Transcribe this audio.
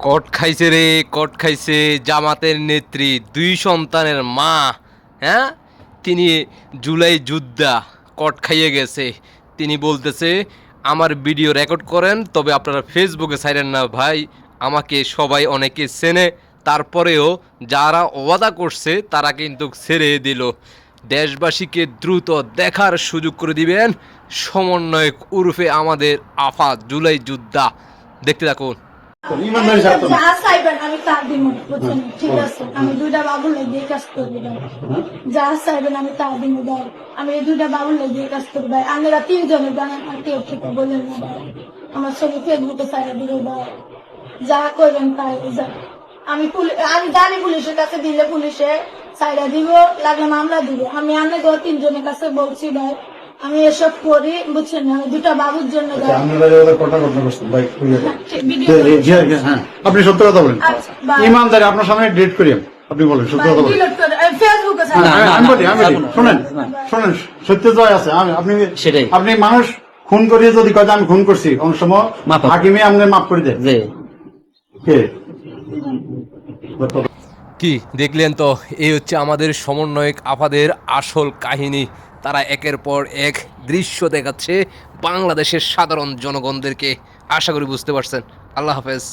কট খাইছে রে, কট খাইছে জামাতের নেত্রী, দুই সন্তানের মা। হ্যাঁ, তিনি জুলাই যোদ্ধা, কট খাইয়ে গেছে। তিনি বলতেছে আমার ভিডিও রেকর্ড করেন, তবে আপনারা ফেসবুকে ছাইরেন না ভাই। আমাকে সবাই অনেকে চেনে, তারপরেও যারা ওয়াদা করছে তারা কিন্তু ছেড়ে দিল। দেশবাসীকে দ্রুত দেখার সুযোগ করে দিবেন সমন্বয়ক উরফে আমাদের আফা জুলাই যোদ্ধা। দেখতে থাকুন। ইমানদারি ছাড়তো না। যা চাইবেন আমি তা দিব, বুঝছেন? ঠিক আছে, আমি দুইটা বাবুর লেগে কাজ করবো। যা চাইবেন আমি তা দিব ভাই। আমি এই দুইটা বাবুর লেগে কাজ করবো ভাই। আমরা তিনজনের জানেন আর কেউ থেকে বলেন না ভাই। আমার ছবি ফেসবুকে ছাড়া দিব ভাই। যা করবেন তাই আমি জানি পুলিশের কাছে দিলে পুলিশে ছাড়া দিব, লাগলে মামলা দিব। আমি আপনাকে তিনজনের কাছে বলছি ভাই, আমি এসব করি, বুঝছেন? আমি দুটা বাবুর জন্য ভাই। আপনারা কথা কথা বলছেন ভাই। ভিডিও হ্যাঁ, আপনি সত্য কথা বলেন। আচ্ছা, ভাই। ইমানদারি আপনার সামনে ডেট করি আপনি বলেন, সত্য কথা বলেন। ডিলিট করে ফেসবুকে হ্যাঁ, ছাড়া। আমি বলি শোনেন শোনেন, সত্য জয় আছে। আপনি সেটাই। আপনি মানুষ খুন করিয়ে যদি কয় যে আমি খুন করছি, অনেক সময় মাফ হয়। হাকিমে আপনি মাফ করে দেয়। জি। কে কি দেখলেন তো, এই হচ্ছে আমাদের সমন্বয়ক আফাদের আসল কাহিনী। তারা একের পর এক দৃশ্য দেখাচ্ছে বাংলাদেশের সাধারণ জনগণদেরকে। আশা করি বুঝতে পারছেন। আল্লাহ হাফেজ।